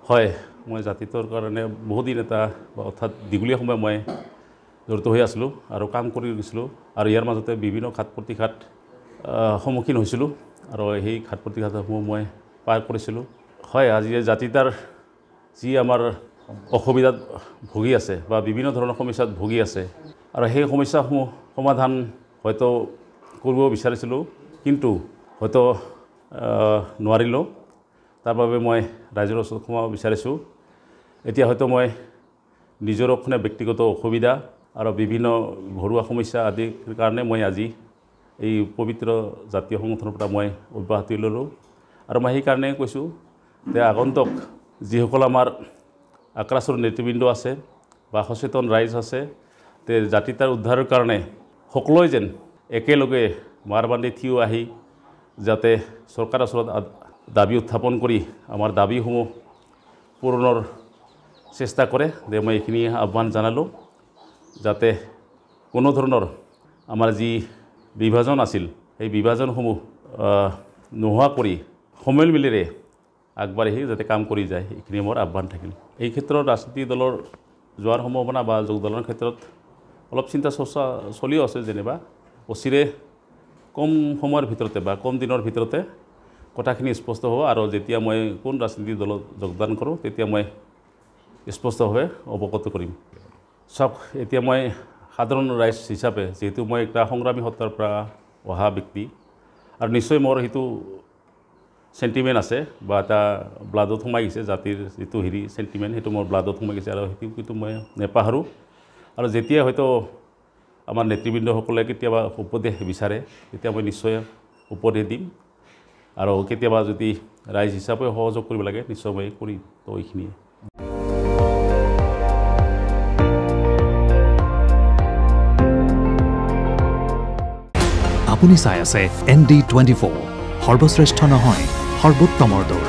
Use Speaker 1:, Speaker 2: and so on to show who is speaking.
Speaker 1: হয় মই জাতিটোৰ কাৰণে বহুদিন এটা অৰ্থাৎ দীঘলীয়া সময় মই জড়িত হৈ আছিলোঁ আৰু কাম কৰি গৈছিলোঁ আৰু ইয়াৰ মাজতে বিভিন্ন ঘাত প্ৰতিঘাত সন্মুখীন হৈছিলোঁ আৰু সেই ঘাত প্ৰতিঘাতসমূহ মই পাৰ কৰিছিলোঁ হয় আজি জাতিটাৰ যি আমাৰ অসুবিধাত ভুগি আছে বা বিভিন্ন ধৰণৰ সমস্যাত ভুগি আছে আৰু সেই সমস্যাসমূহ সমাধান হয়তো কৰিব বিচাৰিছিলোঁ কিন্তু হয়তো নোৱাৰিলোঁ তাৰ বাবে মই ৰাইজৰ ওচৰত ক্ষমা বিচাৰিছোঁ এতিয়া হয়তো মই নিজৰ ব্যক্তিগত অসুবিধা আৰু বিভিন্ন ঘৰুৱা সমস্যা আদিৰ কাৰণে মই আজি এই পবিত্ৰ জাতীয় সংগঠনৰ পৰা মই অব্যাহতি ল'লোঁ আৰু মই সেইকাৰণে কৈছোঁ যে আগন্তুক যিসকল আমাৰ আক্ৰাসৰ নেতৃবৃন্দ আছে বা সচেতন ৰাইজ আছে তে জাতিটাৰ উদ্ধাৰৰ কাৰণে সকলোৱে যেন একেলগে মাৰ বান্ধি থিয় আহি যাতে চৰকাৰৰ ওচৰত দাবী উত্থাপন কৰি আমাৰ দাবীসমূহ পূৰণৰ চেষ্টা কৰে যে মই এইখিনি আহ্বান জনালোঁ যাতে কোনো ধৰণৰ আমাৰ যি বিভাজন আছিল এই বিভাজনসমূহ নোহোৱা কৰি সমিল মিলেৰে আগবাঢ়ি যাতে কাম কৰি যায় এইখিনি মোৰ আহ্বান থাকিল এই ক্ষেত্ৰত ৰাজনীতি দলৰ যোৱাৰ সম্ভাৱনা বা যোগদানৰ ক্ষেত্ৰত অলপ চিন্তা চৰ্চা চলিও আছে যেনিবা অচিৰে কম সময়ৰ ভিতৰতে বা কম দিনৰ ভিতৰতে কথাখিনি স্পষ্ট হ'ব আৰু যেতিয়া মই কোন ৰাজনীতি দলত যোগদান কৰোঁ তেতিয়া মই স্পষ্টভাৱে অৱগত কৰিম চাওক এতিয়া মই সাধাৰণ ৰাইজ হিচাপে যেহেতু মই এটা সংগ্ৰামী সত্তাৰ পৰা অহা ব্যক্তি আৰু নিশ্চয় মোৰ সেইটো সেন্টিমেন্ট আছে বা এটা ব্লাডত সোমাই গৈছে জাতিৰ যিটো সেন্টিমেন্ট সেইটো মোৰ ব্লাডত সোমাই গৈছে আৰু সেইটো মই নেপাহৰোঁ আৰু যেতিয়া হয়তো আমাৰ নেতৃবৃন্দসকলে কেতিয়াবা উপদেশ বিচাৰে তেতিয়া মই নিশ্চয় উপদেশ দিম আৰু কেতিয়াবা যদি ৰাইজ হিচাপে সহযোগ কৰিব লাগে নিশ্চয় মই কৰিম তো এইখিনিয়ে
Speaker 2: আপুনি চাই আছে ND24 সৰ্বশ্ৰেষ্ঠ নহয় সৰ্বোত্তমৰ দৌৰ